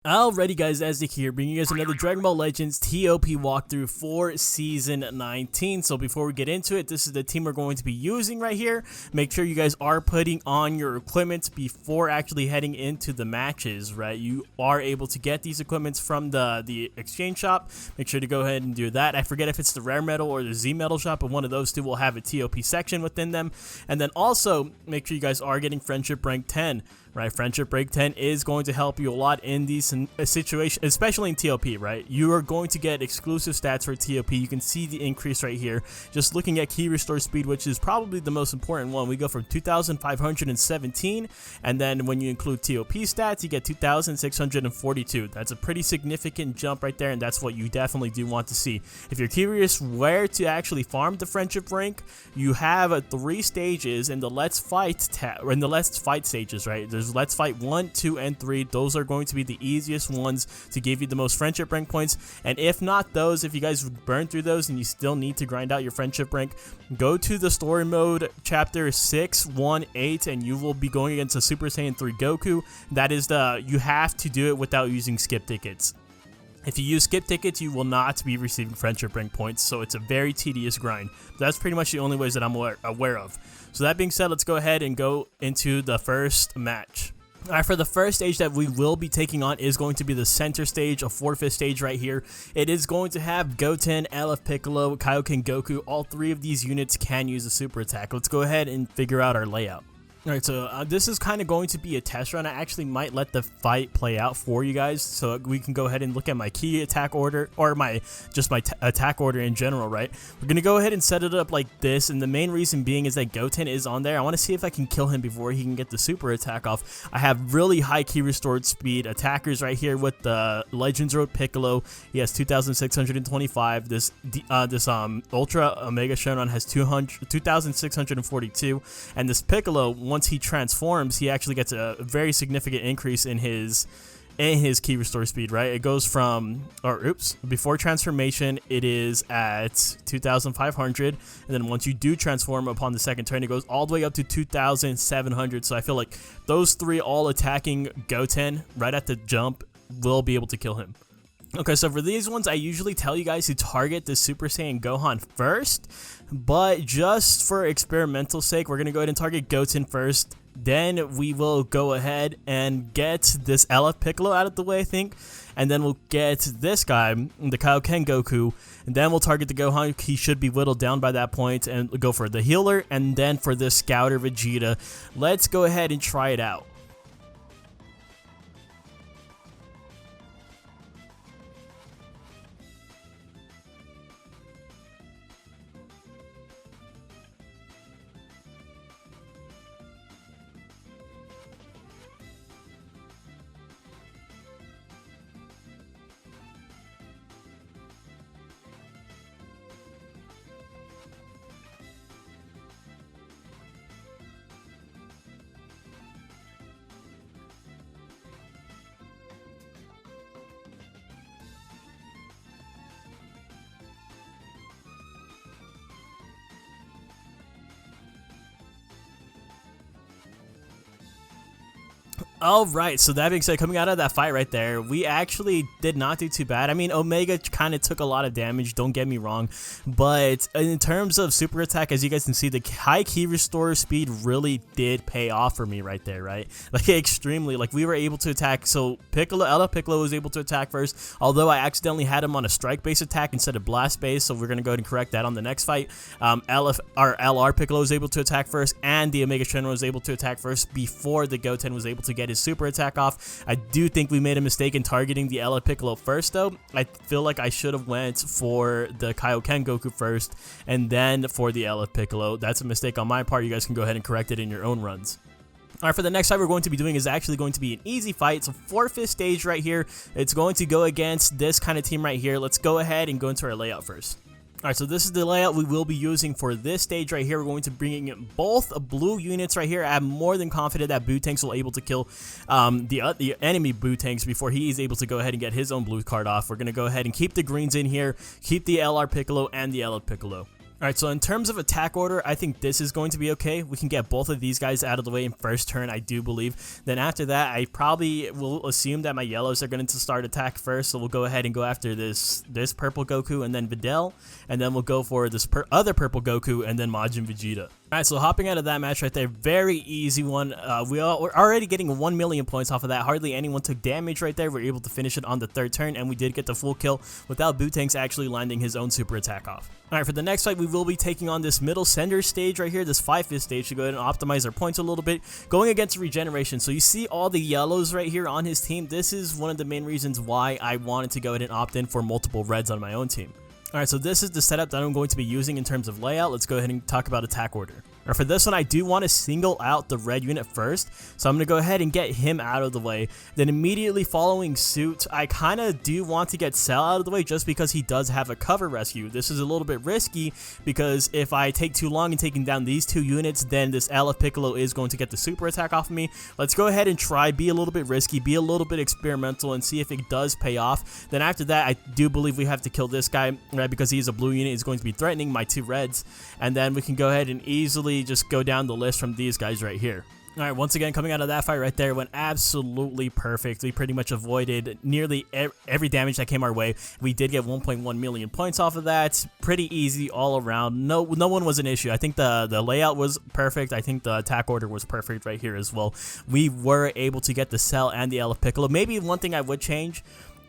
Alrighty guys, Azdic here, bringing you guys another Dragon Ball Legends TOP walkthrough for Season 19. So before we get into it, this is the team we're going to be using right here. Make sure you guys are putting on your equipment before actually heading into the matches, right? You are able to get these equipments from the exchange shop. Make sure to go ahead and do that. I forget if it's the Rare Metal or the Z Metal shop, but one of those two will have a TOP section within them. And then also, make sure you guys are getting Friendship Rank 10. Right, Friendship Rank 10 is going to help you a lot in these situations, especially in TOP, right? You are going to get exclusive stats for TOP. You can see the increase right here. Just looking at Key Restore Speed, which is probably the most important one, we go from 2,517, and then when you include TOP stats, you get 2,642. That's a pretty significant jump right there, and that's what you definitely do want to see. If you're curious where to actually farm the Friendship Rank, you have 3 stages in the Let's Fight tab, in the Let's Fight stages, right? There's Let's Fight 1, 2, and 3. Those are going to be the easiest ones to give you the most friendship rank points. And if not those, if you guys burn through those and you still need to grind out your friendship rank, go to the story mode chapter 618 and you will be going against a Super Saiyan 3 Goku. That is you have to do it without using skip tickets. If you use skip tickets, you will not be receiving friendship rank points, so it's a very tedious grind. That's pretty much the only ways that I'm aware of. So that being said, let's go ahead and go into the first match. Alright, for the first stage that we will be taking on is going to be the center stage, a 4-5 stage right here. It is going to have Goten, LF Piccolo, Kaioken Goku. All 3 of these units can use a super attack. Let's go ahead and figure out our layout. Alright, so this is kind of going to be a test run. I actually might let the fight play out for you guys so we can go ahead and look at my key attack order, or my attack order in general, right? We're going to go ahead and set it up like this, and the main reason being is that Goten is on there. I want to see if I can kill him before he can get the super attack off. I have really high key restored speed attackers right here with the Legends Road Piccolo. He has 2,625. This Ultra Omega Shonen has 2,642, and this Piccolo, once he transforms, he actually gets a very significant increase in his key restore speed, right? It goes from, before transformation, it is at 2,500, and then once you do transform upon the second turn, it goes all the way up to 2,700. So I feel like those 3 all attacking Goten right at the jump will be able to kill him. Okay, so for these ones, I usually tell you guys to target the Super Saiyan Gohan first, but just for experimental sake, we're going to go ahead and target Goten first. Then we will go ahead and get this LF Piccolo out of the way, I think, and then we'll get this guy, the Kaioken Goku, and then we'll target the Gohan. He should be whittled down by that point, and go for the healer, and then for the Scouter Vegeta. Let's go ahead and try it out. Alright, so that being said, coming out of that fight right there, we actually did not do too bad. I mean, Omega kind of took a lot of damage, don't get me wrong, but in terms of super attack, as you guys can see, the high key restore speed really did pay off for me right there, right? Like, extremely. Like, we were able to attack, so LF Piccolo was able to attack first, although I accidentally had him on a strike-based attack instead of blast-based, so we're going to go ahead and correct that on the next fight. LR Piccolo was able to attack first, and the Omega Shenron was able to attack first before the Goten was able to get his super attack off. I do think we made a mistake in targeting the LF Piccolo first, though. I feel like I should have went for the Kaioken Goku first and then for the LF Piccolo. That's a mistake on my part. You guys can go ahead and correct it in your own runs. Alright, for the next fight we're going to be doing is actually going to be an easy fight. It's a 4-5 stage right here. It's going to go against this kind of team right here. Let's go ahead and go into our layout first. Alright, so this is the layout we will be using for this stage right here. We're going to bring in both blue units right here. I'm more than confident that Bootanks will able to kill the enemy Bootanks before he is able to go ahead and get his own blue card off. We're going to go ahead and keep the greens in here, keep the LR Piccolo and the LF Piccolo. Alright, so in terms of attack order, I think this is going to be okay. We can get both of these guys out of the way in first turn, I do believe. Then after that, I probably will assume that my yellows are going to start attack first, so we'll go ahead and go after this purple Goku and then Videl, and then we'll go for this other purple Goku and then Majin Vegeta. Alright, so hopping out of that match right there, very easy one. We're already getting 1 million points off of that. Hardly anyone took damage right there. We're able to finish it on the third turn, and we did get the full kill without Bootanks actually landing his own super attack off. Alright, for the next fight, we will be taking on this middle center stage right here, this 5-5 stage, to go ahead and optimize our points a little bit, going against Regeneration. So you see all the yellows right here on his team. This is one of the main reasons why I wanted to go ahead and opt in for multiple reds on my own team. Alright, so this is the setup that I'm going to be using in terms of layout. Let's go ahead and talk about attack order. Or for this one, I do want to single out the red unit first, so I'm going to go ahead and get him out of the way. Then immediately following suit, I kind of do want to get Cell out of the way just because he does have a cover rescue. This is a little bit risky because if I take too long in taking down these two units, then this LF Piccolo is going to get the super attack off of me. Let's go ahead and try, be a little bit risky, be a little bit experimental, and see if it does pay off. Then after that, I do believe we have to kill this guy, right, because he's a blue unit. He's going to be threatening my two reds, and then we can go ahead and easily just go down the list from these guys right here. Alright, once again, coming out of that fight right there went absolutely perfect. We pretty much avoided nearly every damage that came our way. We did get 1.1 million points off of that. Pretty easy all around. No one was an issue. I think the layout was perfect. I think the attack order was perfect right here as well. We were able to get the Cell and the LF Piccolo. Maybe one thing I would change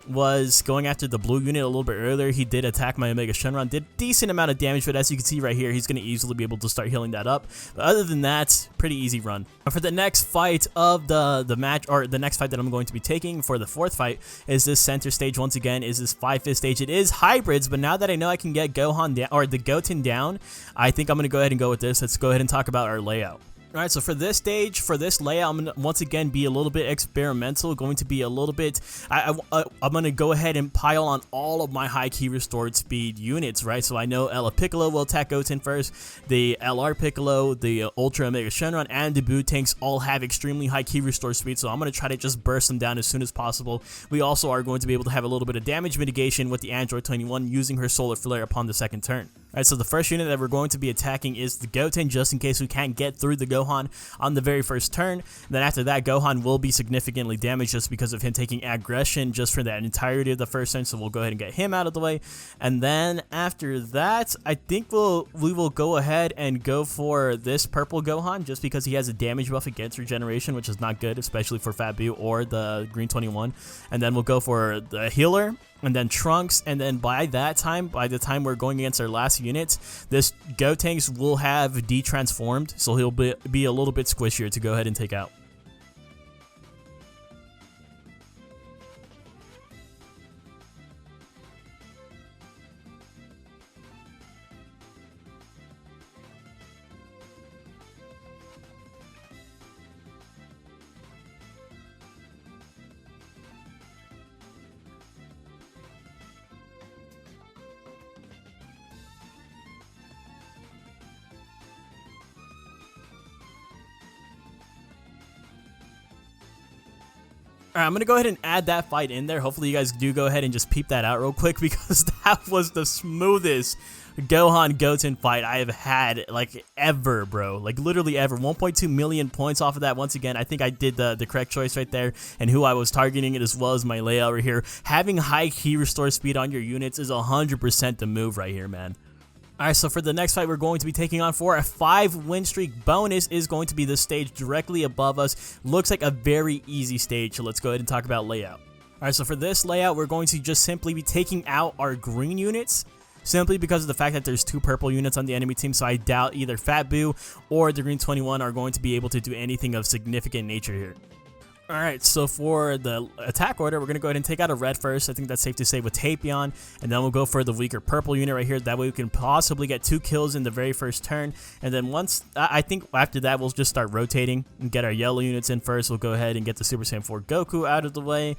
was going after the blue unit a little bit earlier. He did attack my Omega Shenron, did decent amount of damage, but as you can see right here, he's going to easily be able to start healing that up. But other than that, pretty easy run. For the next fight of the match, or the next fight that I'm going to be taking for the fourth fight, is this center stage. Once again, is this 5-5 stage. It is hybrids, but now that I know I can get Gohan down, or the Goten down, I think I'm going to go ahead and go with this. Let's go ahead and talk about our layout. Alright, so for this stage, for this layout, I'm going to once again be a little bit experimental, going to be a little bit, I'm going to go ahead and pile on all of my high key restored speed units, right? So I know LF Piccolo will attack Goten first, the LR Piccolo, the Ultra Omega Shenron, and the Bootanks all have extremely high key restored speed, so I'm going to try to just burst them down as soon as possible. We also are going to be able to have a little bit of damage mitigation with the Android 21 using her Solar Flare upon the second turn. Alright, so the first unit that we're going to be attacking is the Goten, just in case we can't get through the Gohan on the very first turn. And then after that, Gohan will be significantly damaged just because of him taking aggression just for that entirety of the first turn, so we'll go ahead and get him out of the way. And then after that, I think we will go ahead and go for this purple Gohan, just because he has a damage buff against Regeneration, which is not good, especially for Fat Boo or the Green 21. And then we'll go for the healer, and then Trunks, and then by the time we're going against our last unit, this Gotenks will have de-transformed, so he'll be a little bit squishier to go ahead and take out. Alright, I'm going to go ahead and add that fight in there. Hopefully you guys do go ahead and just peep that out real quick, because that was the smoothest Gohan Goten fight I have had, like, ever, bro. Like, literally ever. 1.2 million points off of that. Once again, I think I did the correct choice right there, and who I was targeting it, as well as my layout right here. Having high key restore speed on your units is 100% the move right here, man. Alright, so for the next fight we're going to be taking on for a 5-win streak bonus is going to be the stage directly above us. Looks like a very easy stage, so let's go ahead and talk about layout. Alright, so for this layout, we're going to just simply be taking out our green units, simply because of the fact that there's 2 purple units on the enemy team, so I doubt either Fat Boo or the Green 21 are going to be able to do anything of significant nature here. Alright, so for the attack order, we're going to go ahead and take out a red first. I think that's safe to say with Tapion, and then we'll go for the weaker purple unit right here. That way we can possibly get 2 kills in the very first turn, and then once, I think after that, we'll just start rotating and get our yellow units in first. We'll go ahead and get the Super Saiyan 4 Goku out of the way,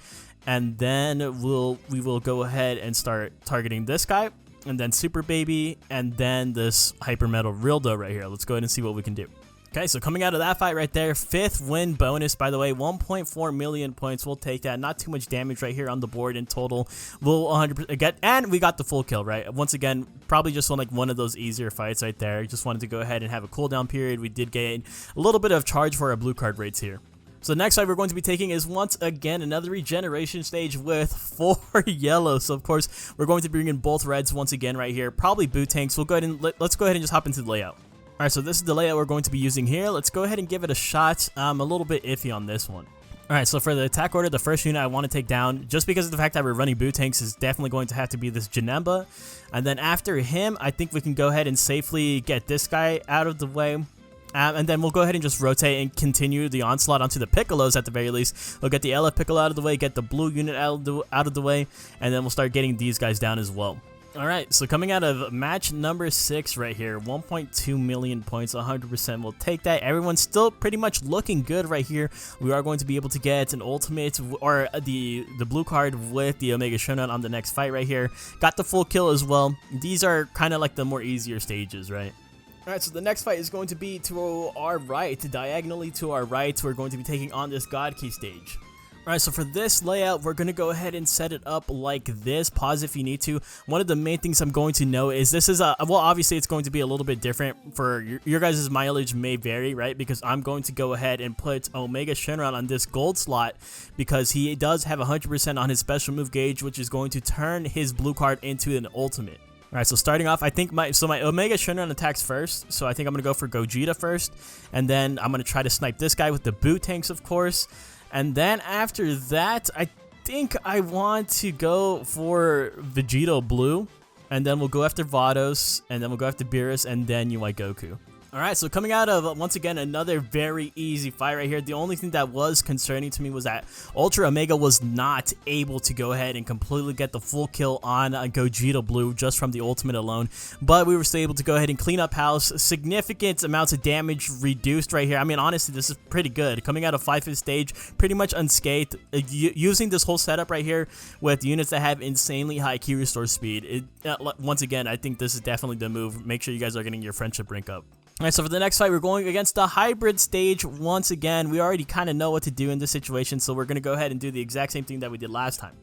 and then we will go ahead and start targeting this guy, and then Super Baby, and then this Hyper Metal Rildo right here. Let's go ahead and see what we can do. Okay, so coming out of that fight right there, 5th win bonus, by the way, 1.4 million points. We'll take that. Not too much damage right here on the board in total. We'll 100% get, and we got the full kill, right? Once again, probably just on like one of those easier fights right there. Just wanted to go ahead and have a cooldown period. We did gain a little bit of charge for our blue card rates here. So the next fight we're going to be taking is once again another regeneration stage with 4 yellows. So of course, we're going to bring in both reds once again right here. Probably boot tanks. We'll go ahead and let's go ahead and just hop into the layout. Alright, so this is the layout we're going to be using here. Let's go ahead and give it a shot. I'm a little bit iffy on this one. Alright, so for the attack order, the first unit I want to take down, just because of the fact that we're running boot tanks, is definitely going to have to be this Janemba. And then after him, I think we can go ahead and safely get this guy out of the way. And then we'll go ahead and just rotate and continue the onslaught onto the Piccolos at the very least. We'll get the LF Piccolo out of the way, get the blue unit out of the way, and then we'll start getting these guys down as well. Alright, so coming out of match number 6 right here, 1.2 million points, 100% we'll take that. Everyone's still pretty much looking good right here. We are going to be able to get an ultimate, or the blue card with the Omega Shonen on the next fight right here. Got the full kill as well. These are kind of like the more easier stages, right? Alright, so the next fight is going to be to our right, diagonally to our right. We're going to be taking on this God Key stage. Alright, so for this layout, we're going to go ahead and set it up like this. Pause if you need to. One of the main things I'm going to know is this is well, obviously it's going to be a little bit different for your guys' mileage may vary, right? Because I'm going to go ahead and put Omega Shenron on this gold slot because he does have 100% on his special move gauge, which is going to turn his blue card into an ultimate. Alright, so starting off, I think my Omega Shenron attacks first, so I think I'm going to go for Gogeta first, and then I'm going to try to snipe this guy with the boot tanks, of course. And then after that, I think I want to go for Vegeta Blue. And then we'll go after Vados. And then we'll go after Beerus. And then UI Goku. Alright, so coming out of, once again, another very easy fight right here. The only thing that was concerning to me was that Ultra Omega was not able to go ahead and completely get the full kill on Gogeta Blue just from the ultimate alone. But we were still able to go ahead and clean up house. Significant amounts of damage reduced right here. I mean, honestly, this is pretty good. Coming out of 5th stage, pretty much unscathed. Using this whole setup right here with units that have insanely high key restore speed. Once again, I think this is definitely the move. Make sure you guys are getting your friendship rank up. Alright, so for the next fight, we're going against the hybrid stage once again. We already kind of know what to do in this situation, so we're going to go ahead and do the exact same thing that we did last time.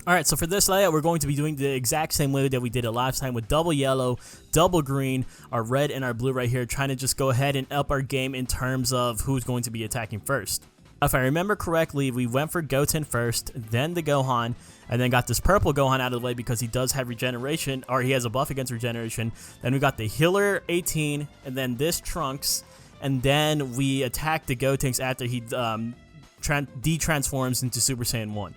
Alright, so for this layout, we're going to be doing the exact same way that we did it last time with double yellow, double green, our red and our blue right here, trying to just go ahead and up our game in terms of who's going to be attacking first. If I remember correctly, we went for Goten first, then the Gohan, and then got this purple Gohan out of the way because he does have regeneration, or he has a buff against regeneration. Then we got the healer 18, and then this Trunks, and then we attacked the Gotenks after he de-transforms into Super Saiyan 1.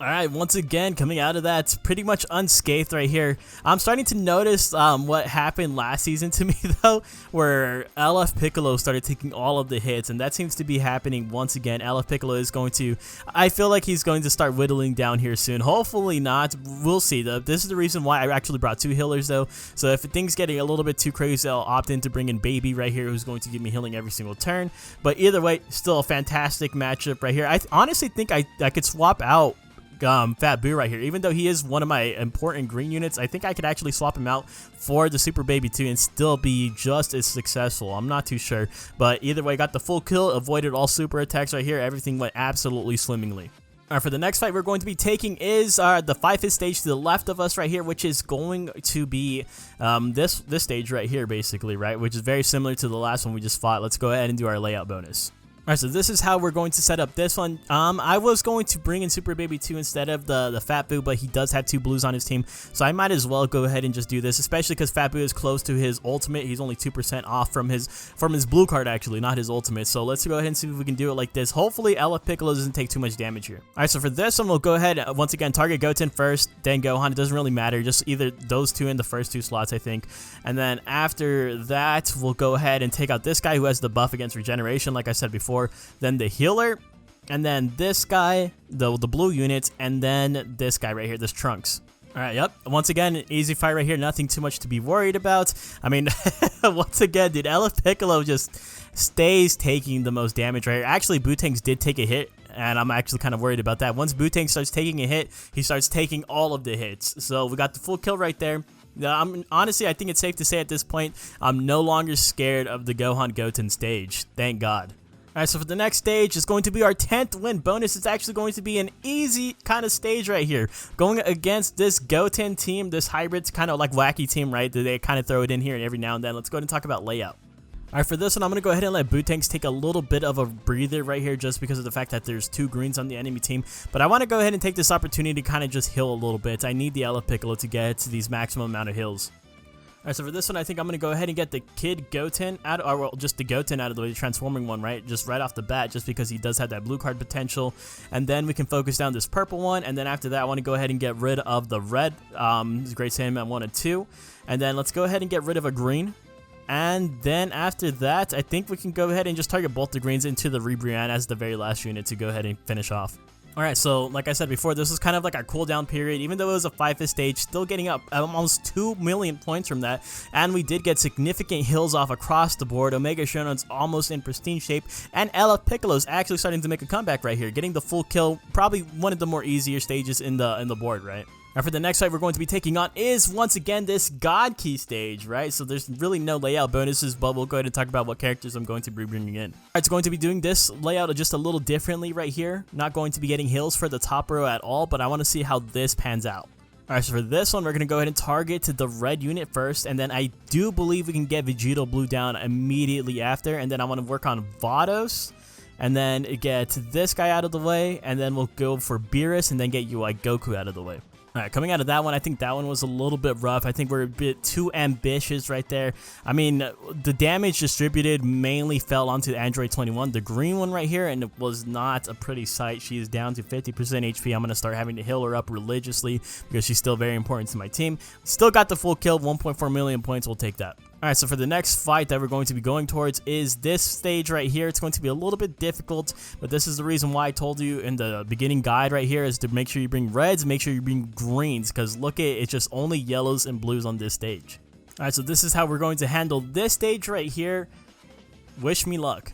Alright, once again, coming out of that, pretty much unscathed right here. I'm starting to notice what happened last season to me, though, where LF Piccolo started taking all of the hits, and that seems to be happening once again. LF Piccolo is going to, I feel like he's going to start whittling down here soon. Hopefully not. We'll see, though. This is the reason why I actually brought 2 healers, though. So if things getting a little bit too crazy, I'll opt in to bring in Baby right here, who's going to give me healing every single turn. But either way, still a fantastic matchup right here. I honestly think I could swap out Fat Boo right here. Even though he is one of my important green units, I think I could actually swap him out for the Super Baby 2 and still be just as successful. I'm not too sure, but either way, got the full kill, avoided all super attacks right here. Everything went absolutely swimmingly. Alright, for the next fight we're going to be taking is the 5th stage to the left of us right here, which is going to be this stage right here, basically, right? Which is very similar to the last one we just fought. Let's go ahead and do our layout bonus. Alright, so this is how we're going to set up this one. I was going to bring in Super Baby 2 instead of the Fat Boo, but he does have 2 blues on his team, so I might as well go ahead and just do this, especially because Fat Boo is close to his ultimate. He's only 2% off from his blue card, actually, not his ultimate. So let's go ahead and see if we can do it like this. Hopefully, LF Piccolo doesn't take too much damage here. Alright, so for this one, we'll go ahead, once again, target Goten first, then Gohan. It doesn't really matter, just either those 2 in the first 2 slots, I think. And then after that, we'll go ahead and take out this guy who has the buff against regeneration, like I said before. Then the healer, and then this guy, the blue unit, and then this guy right here, this Trunks. Alright, yep. Once again, easy fight right here. Nothing too much to be worried about. I mean, once again, dude, LF Piccolo just stays taking the most damage right here. Actually, Bootanks did take a hit, and I'm actually kind of worried about that. Once Bootanks starts taking a hit, he starts taking all of the hits. So we got the full kill right there. Honestly, I think it's safe to say at this point, I'm no longer scared of the Gohan Goten stage. Thank God. Alright, so for the next stage, it's going to be our 10th win bonus. It's actually going to be an easy kind of stage right here. Going against this Goten team, this hybrid kind of like wacky team, right? They kind of throw it in here every now and then. Let's go ahead and talk about layout. Alright, for this one, I'm going to go ahead and let Bootanks take a little bit of a breather right here just because of the fact that there's 2 greens on the enemy team. But I want to go ahead and take this opportunity to kind of just heal a little bit. I need the Ella Piccolo to get to these maximum amount of heals. Alright, so for this one, I think I'm going to go ahead and get the Kid Goten out, or well, just the Goten out of the way, the transforming one, right? Just right off the bat, just because he does have that blue card potential. And then we can focus down this purple one, and then after that, I want to go ahead and get rid of the red. Great to him at 1 and 2. And then let's go ahead and get rid of a green. And then after that, I think we can go ahead and just target both the greens into the Rebrian as the very last unit to go ahead and finish off. Alright, so like I said before, this was kind of like our cooldown period. Even though it was a 5th stage, still getting up almost 2 million points from that. And we did get significant hills off across the board. Omega Shonon's almost in pristine shape. And Ella Piccolo's actually starting to make a comeback right here. Getting the full kill, probably one of the more easier stages in the board, right? Now for the next fight we're going to be taking on is once again this God Key stage, right? So there's really no layout bonuses, but we'll go ahead and talk about what characters I'm going to be bringing in. Alright, it's going to be doing this layout just a little differently right here. Not going to be getting heals for the top row at all, but I want to see how this pans out. Alright, so for this one, we're going to go ahead and target to the red unit first, and then I do believe we can get Vegeta Blue down immediately after, and then I want to work on Vados, and then get this guy out of the way, and then we'll go for Beerus, and then get UI Goku out of the way. Alright, coming out of that one, I think that one was a little bit rough. I think we're a bit too ambitious right there. I mean, the damage distributed mainly fell onto Android 21, the green one right here, and it was not a pretty sight. She is down to 50% HP. I'm going to start having to heal her up religiously because she's still very important to my team. Still got the full kill, 1.4 million points. We'll take that. Alright, so for the next fight that we're going to be going towards is this stage right here. It's going to be a little bit difficult, but this is the reason why I told you in the beginning guide right here is to make sure you bring reds, make sure you bring greens, because look at it, it's just only yellows and blues on this stage. Alright, so this is how we're going to handle this stage right here. Wish me luck.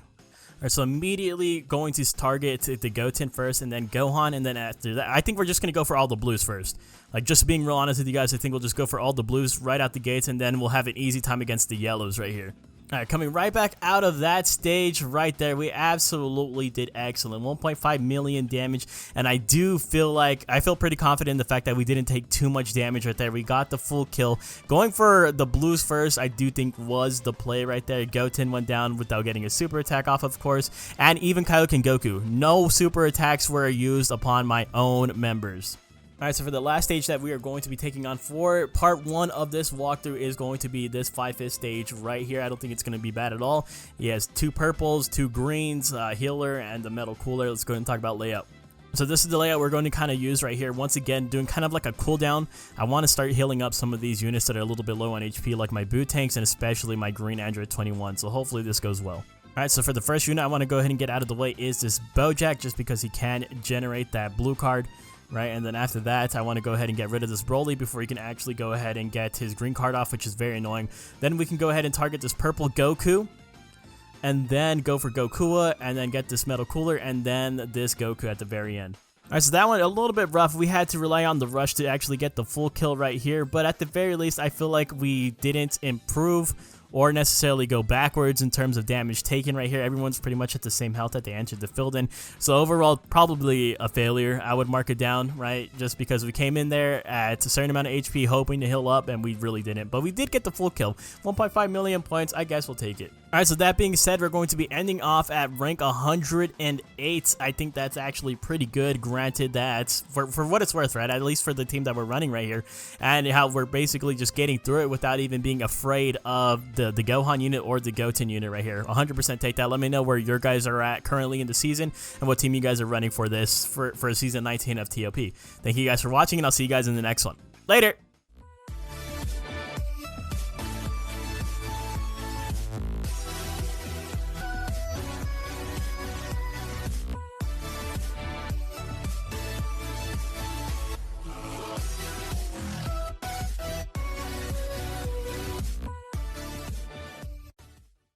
Alright, so immediately going to target the Goten first, and then Gohan, and then after that, I think we're just going to go for all the blues first. Like, just being real honest with you guys, I think we'll just go for all the blues right out the gates, and then we'll have an easy time against the yellows right here. Alright, coming right back out of that stage right there, we absolutely did excellent. 1.5 million damage, and I feel pretty confident in the fact that we didn't take too much damage right there. We got the full kill. Going for the blues first, I do think was the play right there. Goten went down without getting a super attack off, of course, and even Kaioken Goku. No super attacks were used upon my own members. Alright, so for the last stage that we are going to be taking on for part 1 of this walkthrough is going to be this 5th stage right here. I don't think it's going to be bad at all. He has 2 purples, 2 greens, healer, and the metal cooler. Let's go ahead and talk about layout. So this is the layout we're going to kind of use right here. Once again, doing kind of like a cooldown. I want to start healing up some of these units that are a little bit low on HP, like my Bootanks and especially my green Android 21. So hopefully this goes well. Alright, so for the first unit I want to go ahead and get out of the way is this Bojack, just because he can generate that blue card. Right, and then after that, I want to go ahead and get rid of this Broly before he can actually go ahead and get his green card off, which is very annoying. Then we can go ahead and target this purple Goku, and then go for Gokua, and then get this metal cooler, and then this Goku at the very end. Alright, so that one a little bit rough. We had to rely on the rush to actually get the full kill right here, but at the very least, I feel like we didn't improve or necessarily go backwards in terms of damage taken right here. Everyone's pretty much at the same health that they entered the field in. So overall, probably a failure. I would mark it down, right? Just because we came in there at a certain amount of HP hoping to heal up, and we really didn't. But we did get the full kill. 1.5 million points. I guess we'll take it. Alright, so that being said, we're going to be ending off at rank 108. I think that's actually pretty good, granted that's for what it's worth, right? At least for the team that we're running right here. And how we're basically just getting through it without even being afraid of the Gohan unit or the Goten unit right here. 100% take that. Let me know where your guys are at currently in the season and what team you guys are running for this for season 19 of TOP. Thank you guys for watching, and I'll see you guys in the next one. Later!